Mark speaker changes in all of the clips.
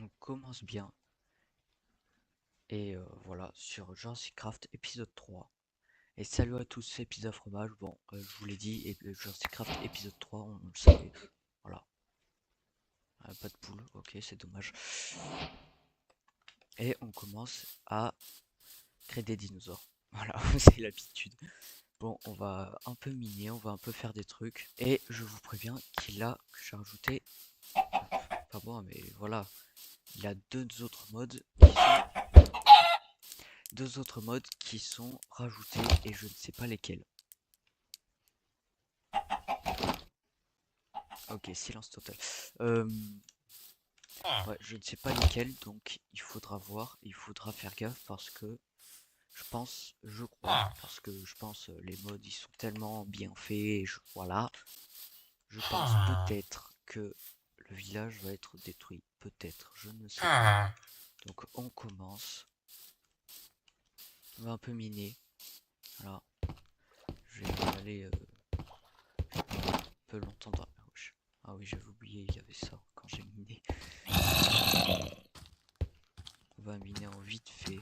Speaker 1: On commence bien. Et voilà, sur Jurassic Craft épisode 3. Et salut à tous, c'est Pizza Fromage. Bon, je vous l'ai dit, et Jurassic Craft épisode 3, on le savait. Voilà. Pas de poule, ok, c'est dommage. Et on commence à créer des dinosaures. Voilà, c'est l'habitude. Bon, on va un peu miner, on va un peu faire des trucs. Et je vous préviens qu'il a, que j'ai rajouté, pas bon, mais voilà, il a deux autres modes qui sont rajoutés et je ne sais pas lesquels. Ok, silence total. Ouais, je ne sais pas lesquels, donc il faudra voir, il faudra faire gaffe parce que je crois, parce que je pense les mods ils sont tellement bien faits, voilà, je pense peut-être que le village va être détruit, peut-être, je ne sais pas. Donc on commence, on va un peu miner, voilà, je vais aller un peu longtemps dans la roche. Ah oui, j'avais oublié, il y avait ça quand j'ai miné. On va miner en vite fait.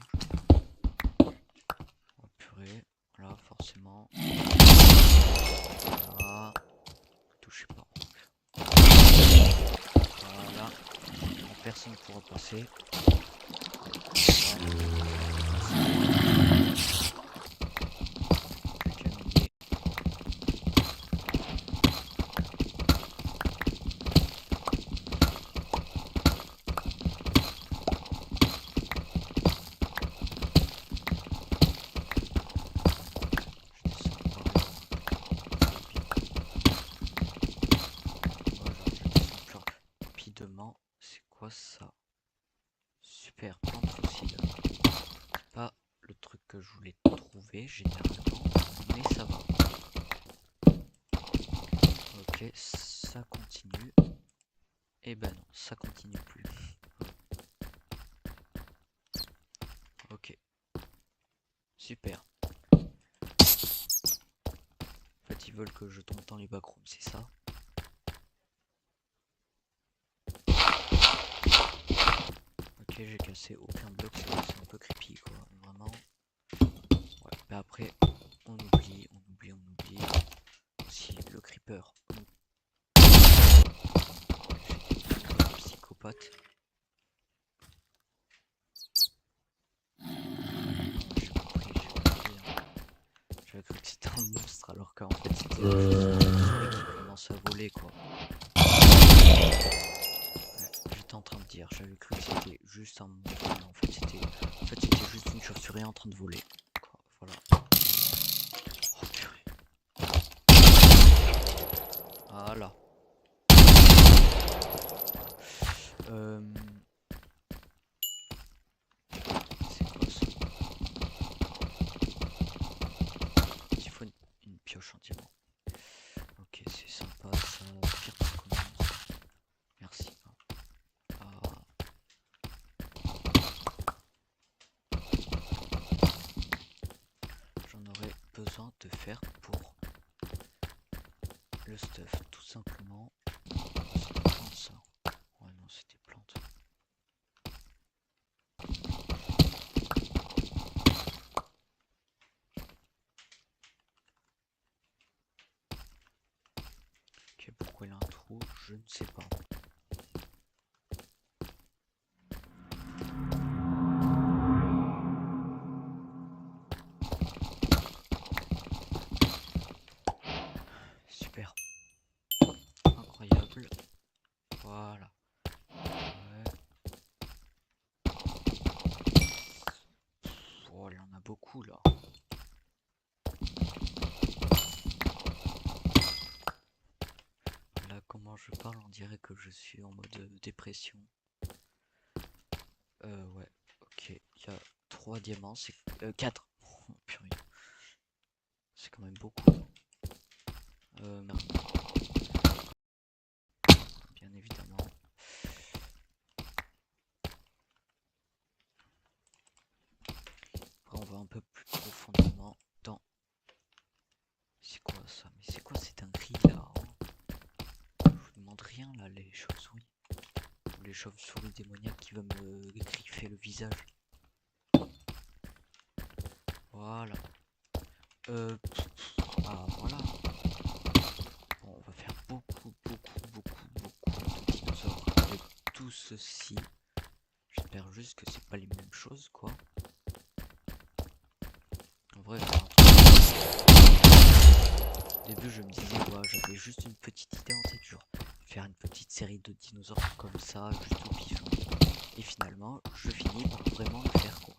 Speaker 1: Oh purée, voilà, forcément. Voilà, touchez pas. Voilà, personne ne pourra passer. Rapidement, c'est quoi ça? Super, plante fossile. Pas le truc que je voulais trouver généralement, mais ça va. Ok, ça continue. Et ben non, ça continue plus. Ok, super. En fait, ils veulent que je tombe dans les backrooms, c'est ça? Ok, j'ai cassé aucun bloc, c'est un peu creepy quoi, vraiment. Ouais, mais après, on oublie. Aussi le creeper. Psychopathe. J'ai compris. J'avais cru que c'était un monstre alors qu'en fait c'était juste une chauve-souris qui commence à voler quoi. Ouais, j'étais en train de dire, j'avais cru que c'était juste un monstre, mais en fait c'était juste une chauve-souris en train de voler. Quoi. Voilà. Oh purée. Voilà. Euh... C'est quoi ça? Il faut une pioche en diamant. Ok, c'est sympa ça. Pire qu'on commence. Merci. Ah. J'en aurais besoin de faire pour le stuff, tout simplement. C'était plante ça. Ouais, non, c'était plante. Ok, pourquoi il a un trou? Je ne sais pas. Super. Incroyable. Voilà. Ouais. Oh, il y en a beaucoup là. Là, comment je parle, on dirait que je suis en mode dépression. Ouais. Ok, il y a 3 diamants, c'est 4. Oh, purée. C'est quand même beaucoup. Merde. Bien évidemment. Après, on va un peu plus profondément dans. C'est quoi ça? Mais c'est quoi cette dinguerie là, hein? Je vous demande rien là, les chauves-souris. Ou les chauve-souris démoniaque qui va me griffer le visage. Voilà. Ah voilà. Bon, on va faire beaucoup de dinosaures avec tout ceci. J'espère juste que c'est pas les mêmes choses, quoi. En vrai, au début, je me disais, ouais, j'avais juste une petite idée en tête, genre faire une petite série de dinosaures comme ça, juste au pif. Et finalement, je finis par vraiment le faire, quoi.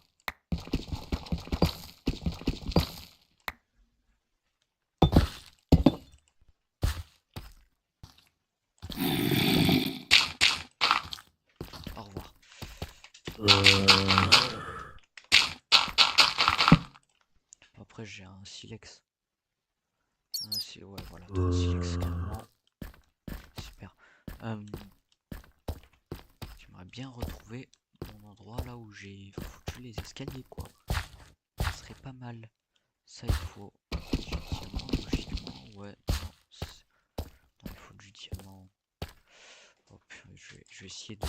Speaker 1: Au revoir. Après, j'ai un silex. Ouais, voilà, 3 silex carrément. Super. J'aimerais bien retrouver mon endroit là où j'ai foutu les escaliers, quoi. Ça serait pas mal. Ça, il faut du diamant, logiquement. Ouais, non, il faut du diamant. Oh, purée, je vais essayer de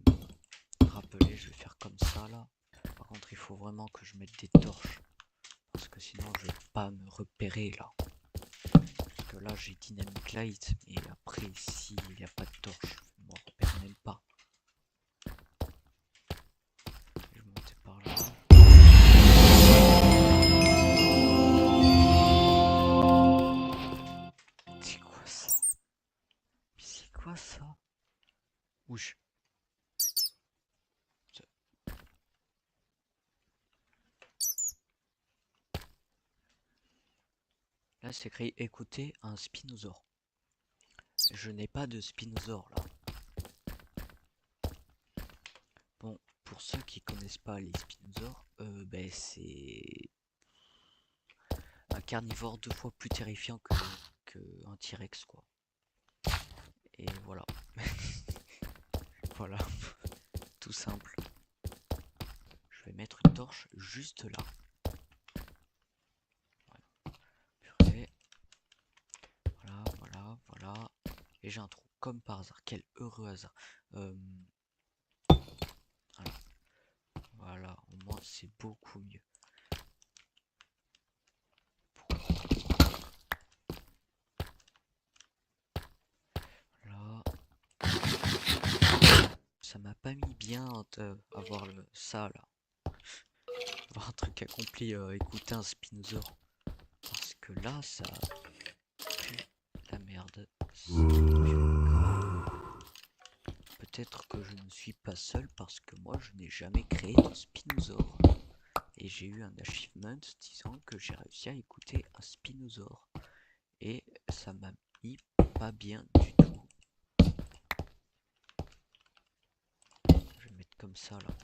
Speaker 1: me rappeler. Je vais faire comme ça là. Par contre, il faut vraiment que je mette des torches. Parce que sinon, je vais pas me repérer là. Parce que là, j'ai Dynamic Light. Et après, s'il n'y a pas de torche, je me repère même pas. Je vais monter par là. C'est quoi ça? Mais c'est quoi ça? Ouch. Là, c'est écrit écoutez un spinosaure. Je n'ai pas de spinosaure là. Bon, pour ceux qui connaissent pas les spinosaures, ben, c'est un carnivore 2 fois plus terrifiant que un T-Rex, quoi. Et voilà. Voilà. Tout simple. Je vais mettre une torche juste là. Purée. Voilà. Et j'ai un trou, comme par hasard. Quel heureux hasard. Voilà, au moins c'est beaucoup mieux. Là. Ça m'a pas mis bien avoir ça là. Avoir un truc accompli, écouter un spinosaure. Parce que là, ça pue la merde. Ça pue grave. Peut-être que je ne suis pas seul parce que moi je n'ai jamais créé de spinosaure. Et j'ai eu un achievement disant que j'ai réussi à écouter un spinosaure. Et ça m'a mis pas bien du tout. Je vais mettre comme ça là,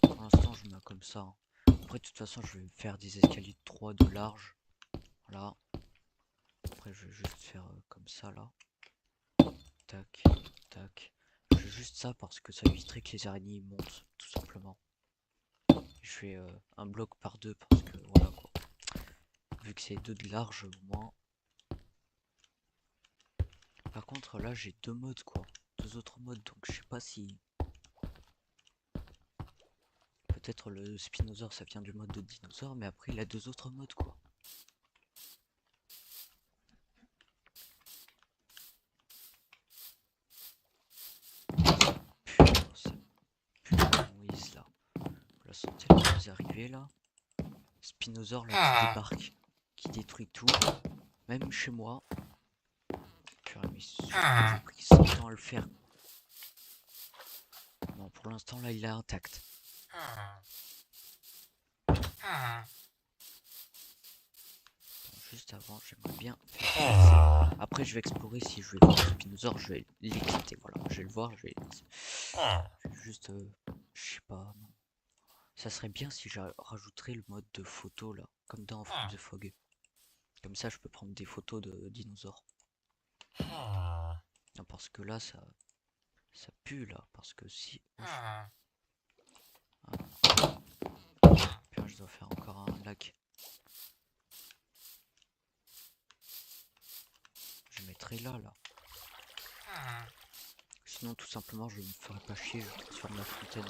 Speaker 1: pour l'instant je mets comme ça. Après de toute façon je vais faire des escaliers de 3 de large. Voilà. Après je vais juste faire comme ça là. Tac, tac. Je fais juste ça parce que ça éviterait que les araignées montent, tout simplement. Je fais un bloc par deux parce que voilà quoi. Vu que c'est 2 de large au moins. Par contre là j'ai 2 modes quoi. 2 autres modes donc je sais pas si... Peut-être le spinosaure ça vient du mode de dinosaure mais après il a 2 autres modes quoi. Putain, ça pue la mouise là. La santé là, vous arrivez là. Spinosaure là qui débarque, qui détruit tout. Même chez moi. Purée, mais j'ai pris 100 ans à le faire. Bon, pour l'instant là il est intact. Juste avant, j'aimerais bien faire... Après, je vais explorer si je vais voir le spinosaure, je vais l'éclater. Voilà, je vais le voir, je vais juste, je sais pas. Non. Ça serait bien si je rajouterais le mode de photo là, comme dans From the Fog. Comme ça, je peux prendre des photos de dinosaures. Non, parce que là, ça pue là, parce que si. Ah. Putain, je dois faire encore un lac. Je mettrai là. Sinon, sinon tout simplement je me ferai pas chier, je transforme la fontaine.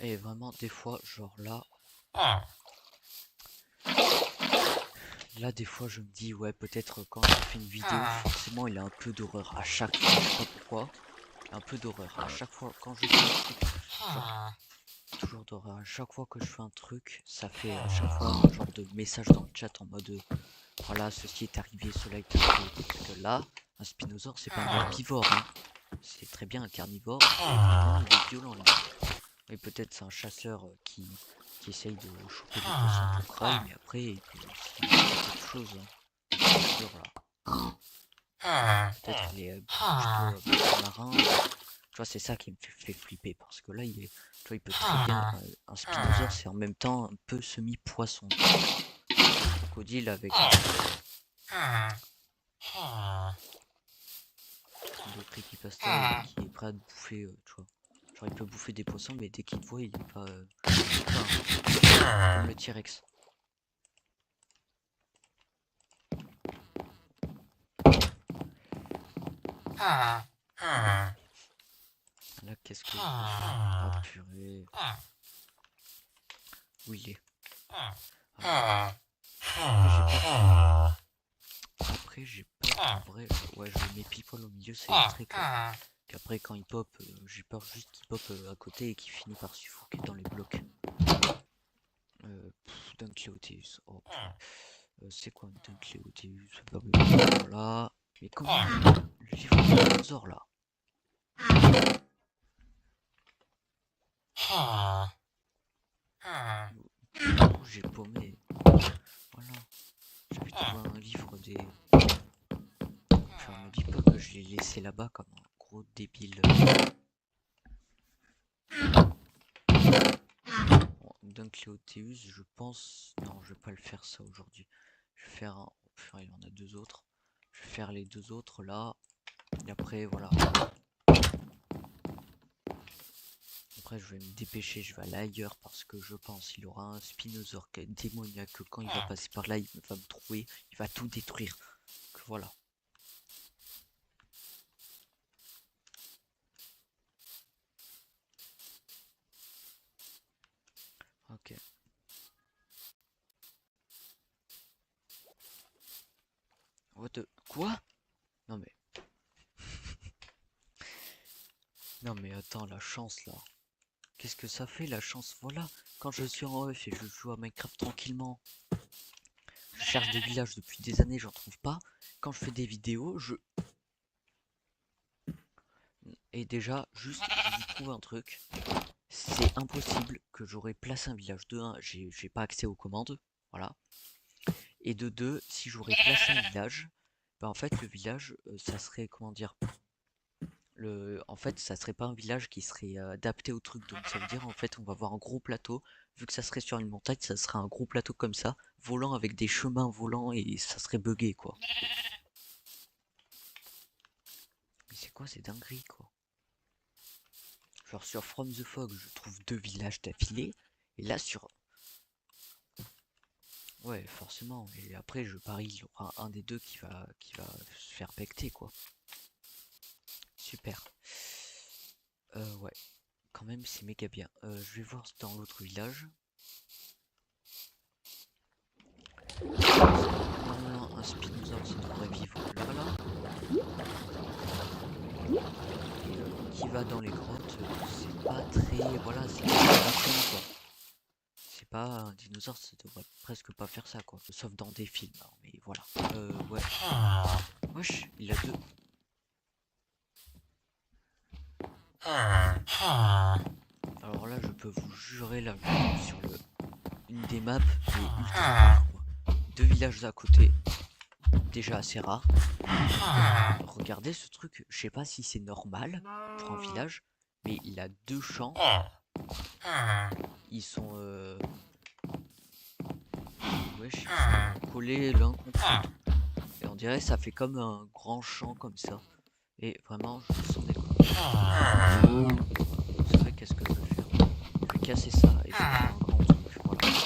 Speaker 1: Et vraiment des fois genre là des fois je me dis ouais peut-être quand je fais une vidéo forcément il y a un peu d'horreur à chaque fois, je sais pas pourquoi. Un peu d'horreur à chaque fois quand je fais un truc, genre, toujours d'horreur à chaque fois que je fais un truc, ça fait à chaque fois un genre de message dans le chat en mode voilà ceci est arrivé, cela est arrivé, parce que là un spinosaure c'est pas un herbivore hein. C'est très bien un carnivore et vraiment il est violent là. Et peut-être c'est un chasseur qui essaye de choper des poissons pour Kraï, mais après il peut aussi faire quelque chose hein. Peut-être qu'il est plutôt marin. Tu vois, c'est ça qui me fait flipper parce que là, tu vois, il peut très bien. Un spinosaure, c'est en même temps un peu semi-poisson. Un crocodile avec d'autres creepypasta qui est prêt à te bouffer, tu vois. Genre, il peut bouffer des poissons, mais dès qu'il te voit, il est pas. Comme le T-Rex. Là, qu'est-ce que je vais faire? Oh purée. Où il est? Après, j'ai peur en vrai. Ouais, je mets people au milieu, ça illustrait qu'après, quand il pop, j'ai peur juste qu'il pop à côté et qu'il finit par suffoquer dans les blocs. Dunkleosteus. Oh, c'est quoi un Dunkleosteus? Voilà. Mais comment le livre de dinosaure là? J'ai paumé. Voilà. J'avais trouvé un livre des. Enfin, me dis pas que je l'ai laissé là-bas comme un gros débile. Bon, Dunkleosteus, je pense. Non, je vais pas le faire ça aujourd'hui. Je vais faire un. Enfin, il y en a deux autres. Je vais faire les deux autres là. Et après, voilà. Après, je vais me dépêcher, je vais aller ailleurs parce que je pense qu'il aura un spinosaure qui est démoniaque. Que quand il va passer par là, il va me trouver, il va tout détruire. Que voilà. Ok. What the... Quoi? Non mais... Non mais attends, la chance là. Qu'est-ce que ça fait la chance? Voilà, quand je suis en off et je joue à Minecraft tranquillement. Je cherche des villages depuis des années, j'en trouve pas. Quand je fais des vidéos, Et déjà, juste, je vous prouve un truc. C'est impossible que j'aurais placé un village. De 1, j'ai pas accès aux commandes. Voilà. Et de 2, si j'aurais placé un village, bah en fait le village, ça serait, comment dire, en fait ça serait pas un village qui serait adapté au truc. Donc ça veut dire en fait on va avoir un gros plateau. Vu que ça serait sur une montagne, ça serait un gros plateau comme ça, volant avec des chemins volants et ça serait buggé quoi. Mais c'est quoi ces dingueries quoi? Genre sur From the Fog, je trouve 2 villages d'affilée. Et là sur... Ouais, forcément. Et après, je parie qu'il y aura un des deux qui va se faire becter, quoi. Super. Ouais. Quand même, c'est méga bien. Je vais voir dans l'autre village. Normalement, un spinosaure, ça devrait vivre là, là. Et qui va dans les grottes, c'est pas très... Voilà, c'est pas quoi. C'est pas un dinosaure, ça devrait presque pas faire ça, quoi. Sauf dans des films, hein, mais voilà. Ouais. Wesh, il a deux... Alors là, je peux vous jurer, là, sur une des maps, qui est ultra rare, quoi. 2 villages à côté, déjà assez rare. Regardez ce truc, je sais pas si c'est normal pour un village, mais il a 2 champs. Ils sont, wesh, ils sont collés l'un contre l'autre. Et on dirait ça fait comme un grand champ comme ça. Et vraiment, je sens des Vous savez qu'est-ce que je vais faire? Je vais casser ça et je vais faire un grand truc, voilà.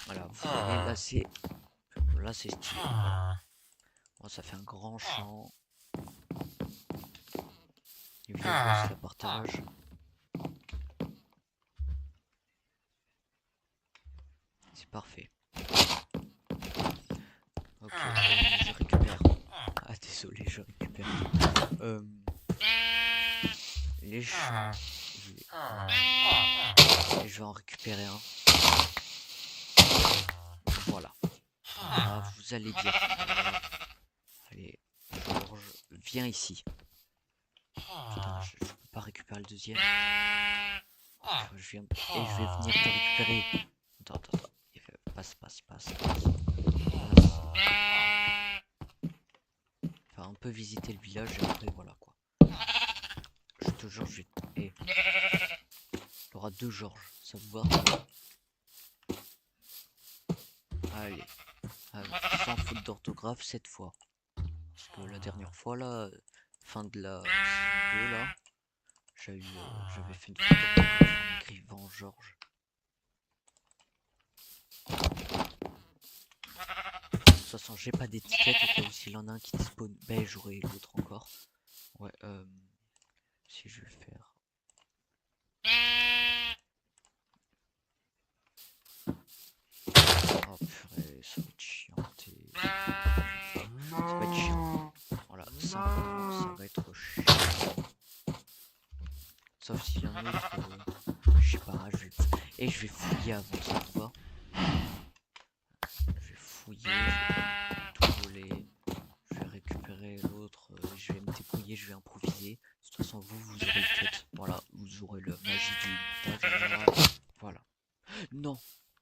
Speaker 1: Voilà, vous voyez, là c'est stylé. Voilà. Bon, ça fait un grand champ. Les villageois se la partagent. C'est parfait. Ok, je récupère. Ah désolé, je récupère. Les champs. Et je vais en récupérer un. Voilà. Voilà, vous allez dire. Allez, Georges, viens ici. Putain, je peux pas récupérer le deuxième. Je viens... Et je vais venir te récupérer. Attends. Passe. Enfin, on peut visiter le village et après voilà quoi. Je te jure, je vais... Il y aura 2 Georges, ça vous va? Allez. Sans faute d'orthographe cette fois. Parce que la dernière fois là, fin de la 2 là, j'avais fait une faute d'orthographe en écrivant Georges. De toute façon, j'ai pas d'étiquette au cas où s'il en a un qui spawn, ben j'aurai l'autre encore. Ouais, si je vais faire. Oh purée, ça va être chiant. Ça va être chiant. Voilà, ça va être chiant. Sauf s'il y en a un autre, je sais pas, je vais fouiller avant, ça vous va? Je vais fouiller, je vais tout voler. Je vais récupérer l'autre, je vais me débrouiller, je vais improviser. De toute façon, vous aurez le cut. Voilà, vous aurez la magie du montage. Voilà. Non.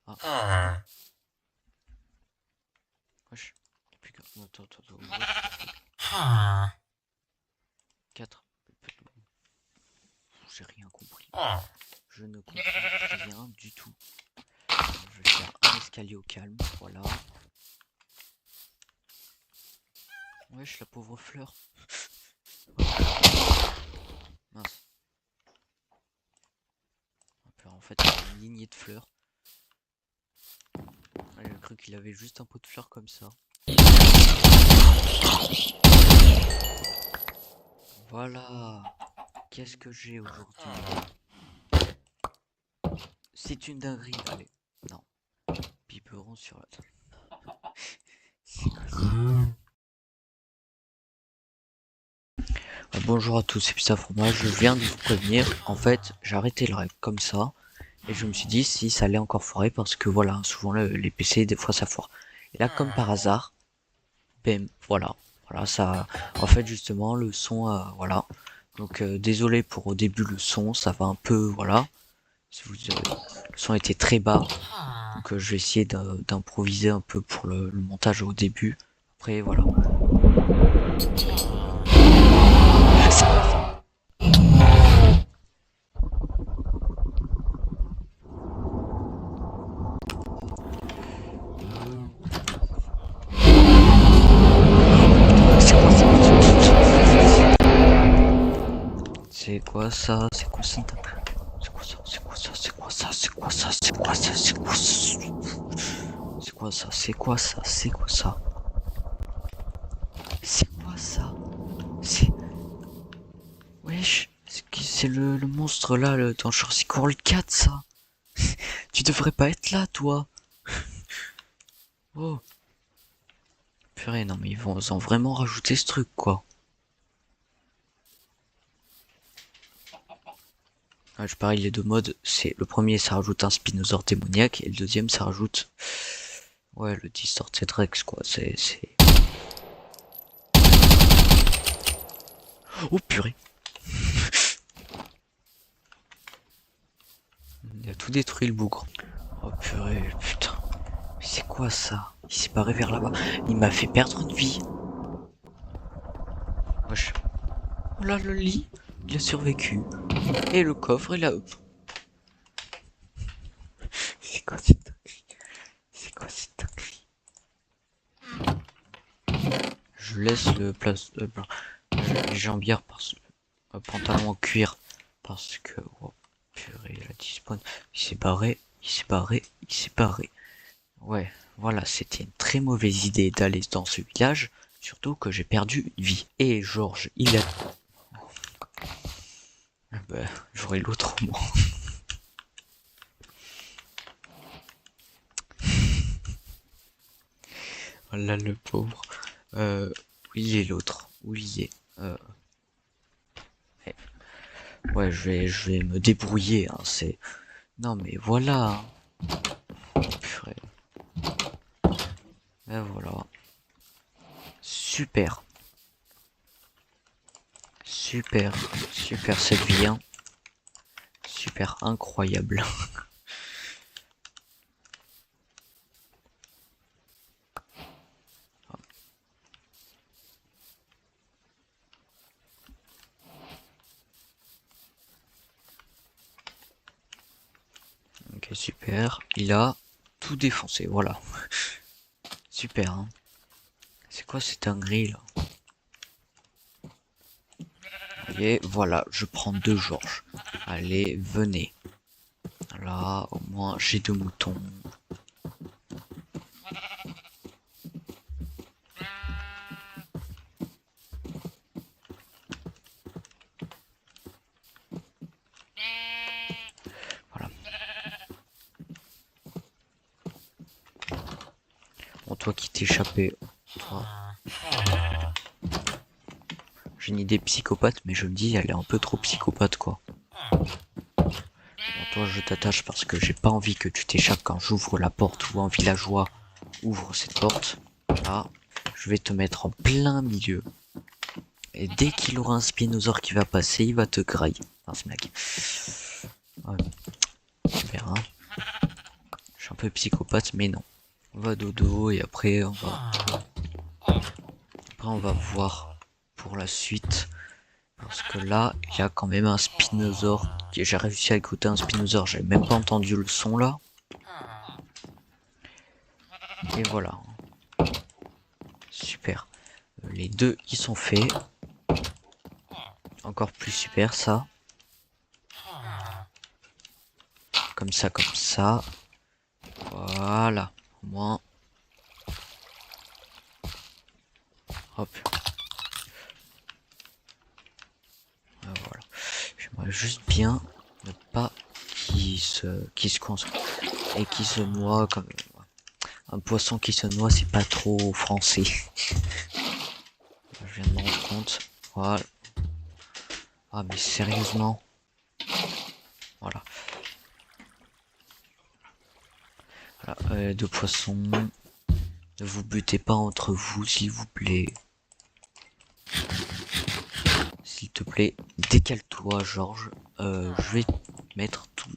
Speaker 1: Ah. Wesh. Attends. 4. J'ai rien compris. Je ne comprends rien du tout. Je vais faire un escalier au calme. Voilà. Wesh, la pauvre fleur. Mince. En fait, il y a une lignée de fleurs. J'ai cru qu'il avait juste un pot de fleurs comme ça. Voilà. Qu'est-ce que j'ai aujourd'hui? C'est une dinguerie. Allez, non. Biberon sur la table. C'est quoi ça? Bonjour à tous, c'est Pizza Fromage. Je viens de vous prévenir. En fait, j'ai arrêté le règle comme ça. Et je me suis dit si ça allait encore foirer parce que voilà, souvent les PC, des fois ça foire. Et là, comme par hasard, bam, voilà. Voilà, ça. En fait, justement, le son, voilà. Donc, désolé pour au début le son, ça va un peu, voilà. Si vous, le son était très bas. Donc, je vais essayer d'improviser un peu pour le montage au début. Après, voilà. C'est quoi ça? C'est quoi ça? C'est quoi ça? C'est quoi ça? C'est quoi ça? C'est quoi ça? C'est quoi ça? C'est quoi ça? C'est quoi ça? C'est quoi ça? C'est quoi ça? C'est quoi ça? C'est... Wesh, c'est le monstre là, dans Jurassic World 4 ça. Tu devrais pas être là toi. Oh. Purée, non mais ils vont en vraiment rajouter ce truc quoi. Ah, je parie les deux modes, c'est le premier ça rajoute un spinosaure démoniaque et le deuxième ça rajoute... Ouais, le Distorted Rex quoi, c'est... Oh purée. Il a tout détruit le bougre. Oh purée, putain. Mais c'est quoi ça? Il s'est barré vers là-bas. Il m'a fait perdre une vie. Wesh. Oh là, le lit, il a survécu. Et le coffre, il a... C'est quoi cette dinguerie? C'est quoi cette dinguerie? Je laisse le place... les jambières parce... pantalon en cuir. Parce que... Oh, purée, la dispawn. Il s'est barré, il s'est barré, il s'est barré. Ouais, voilà, c'était une très mauvaise idée d'aller dans ce village. Surtout que j'ai perdu une vie. Et Georges, il a... Bah, j'aurai l'autre au moins. Voilà le pauvre. Où il est l'autre? Où il est? Ouais, je vais me débrouiller, hein, c'est... Non mais voilà. Purée. Et voilà. Super. Super. Super cette vie, hein. Super incroyable. Ok, super. Il a tout défoncé, voilà. Super, hein. C'est quoi cette dinguerie là? Et voilà, je prends 2 Georges. Allez, venez. Là, au moins, j'ai 2 moutons. Voilà. Bon, toi qui t'es échappé, toi. J'ai une idée psychopathe, mais je me dis, elle est un peu trop psychopathe, quoi. Bon, toi, je t'attache parce que j'ai pas envie que tu t'échappes quand j'ouvre la porte ou un villageois ouvre cette porte. Là, je vais te mettre en plein milieu. Et dès qu'il aura un spinosaure qui va passer, il va te grailler. Enfin, c'est blague. Ouais, super, hein. Je suis un peu psychopathe, mais non. On va dodo et après on va voir pour la suite. Parce que là, il y a quand même un spinosaure. J'ai réussi à écouter un spinosaure. J'avais même pas entendu le son là. Et voilà. Super. Les deux, ils sont faits. Encore plus super ça. Comme ça, comme ça. Voilà. Au moins. Hop. Voilà. J'aimerais juste bien ne pas qu'il se coince et qu'il se noie comme un poisson qui se noie, c'est pas trop français. Je viens de me rendre compte. Voilà. Ah mais sérieusement. Voilà. Voilà. De poissons. Ne vous butez pas entre vous, s'il vous plaît. S'il te plaît, décale-toi, Georges. Je vais mettre tout.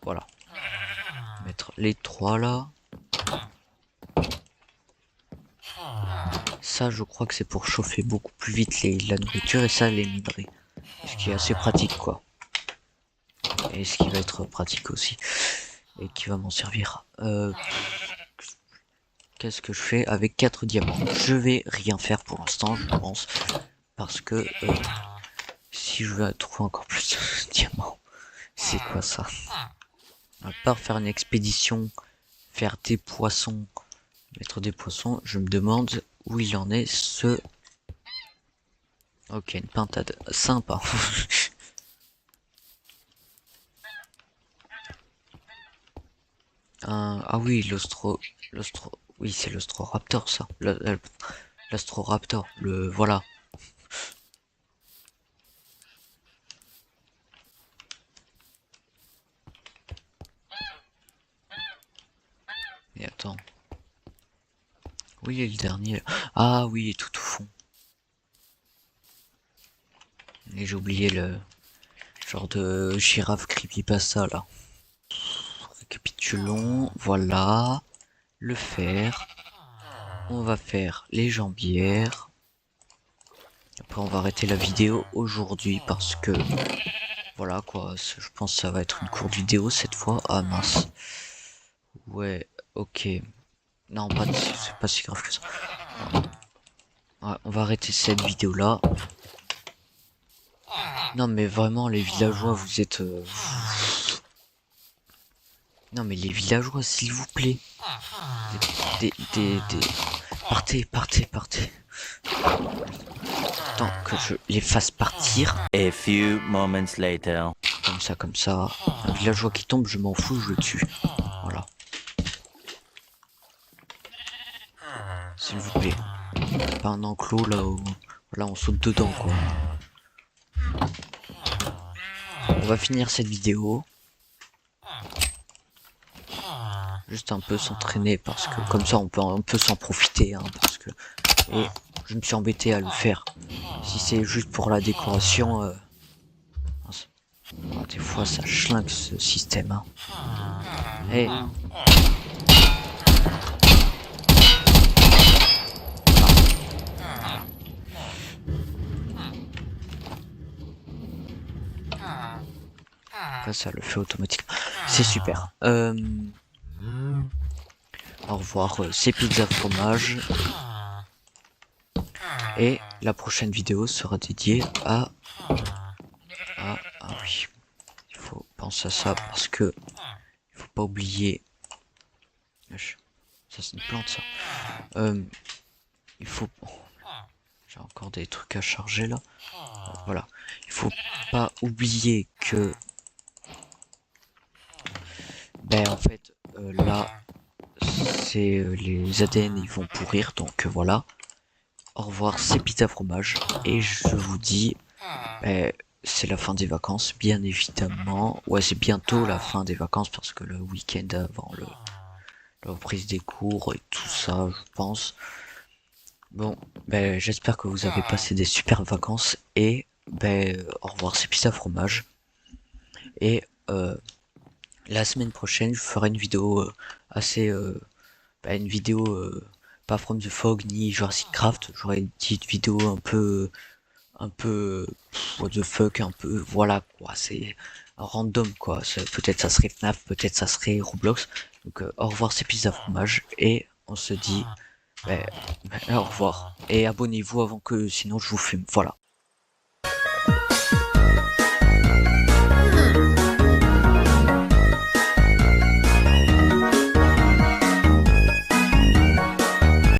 Speaker 1: Voilà. Mettre les 3 là. Ça, je crois que c'est pour chauffer beaucoup plus vite la nourriture et ça, les minerais. Ce qui est assez pratique, quoi. Et ce qui va être pratique aussi. Et qui va m'en servir. Qu'est-ce que je fais avec 4 diamants? Je vais rien faire pour l'instant, je pense. Parce que si je veux trouver encore plus de diamants, c'est quoi ça? À part faire une expédition, faire des poissons, mettre des poissons, je me demande où il en est ce... Ok, une pintade. Sympa. Ah oui, oui, c'est l'Ostroraptor, ça. L'Astroraptor, voilà. Et attends. Oui, le dernier. Ah oui, tout au fond. Et j'ai oublié le genre de girafe creepypasta, là. Récapitulons, voilà. Le fer. On va faire les jambières. Après, on va arrêter la vidéo aujourd'hui parce que... Voilà, quoi. Je pense que ça va être une courte vidéo cette fois. Ah, mince. Ouais, ok. Non, c'est pas si grave que ça. Ouais, on va arrêter cette vidéo là. Non mais vraiment les villageois vous êtes... Non mais les villageois s'il vous plaît. Partez. Tant que je les fasse partir.
Speaker 2: A few moments later.
Speaker 1: Comme ça. Un villageois qui tombe, je m'en fous, je le tue. Voilà. S'il vous plaît. Pas un enclos là où... Là on saute dedans quoi. On va finir cette vidéo. Juste un peu s'entraîner parce que comme ça on peut s'en profiter hein, parce que et je me suis embêté à le faire. Si c'est juste pour la décoration, des fois ça schlingue ce système. Hein. Hey. Après ça le fait automatiquement. C'est super. Au revoir, c'est pizza fromage. Et la prochaine vidéo sera dédiée à... Ah oui. Il faut penser à ça parce que... Il faut pas oublier... Ça c'est une plante ça. Il faut... J'ai encore des trucs à charger là. Voilà. Il faut pas oublier que... Ben en fait, là... C'est les ADN ils vont pourrir donc voilà. Au revoir, c'est pizza fromage et je vous dis c'est la fin des vacances bien évidemment. Ouais, c'est bientôt la fin des vacances parce que le week-end avant la reprise des cours et tout ça je pense. Bon, j'espère que vous avez passé des super vacances et au revoir, c'est pizza fromage et la semaine prochaine je ferai une vidéo assez une vidéo pas From the Fog ni Jurassic Craft, j'aurai une petite vidéo un peu what the fuck, un peu voilà quoi, c'est random quoi, peut-être ça serait FNAF, peut-être ça serait Roblox, donc au revoir, c'est pizza fromage et on se dit au revoir et abonnez-vous avant que sinon je vous fume, voilà.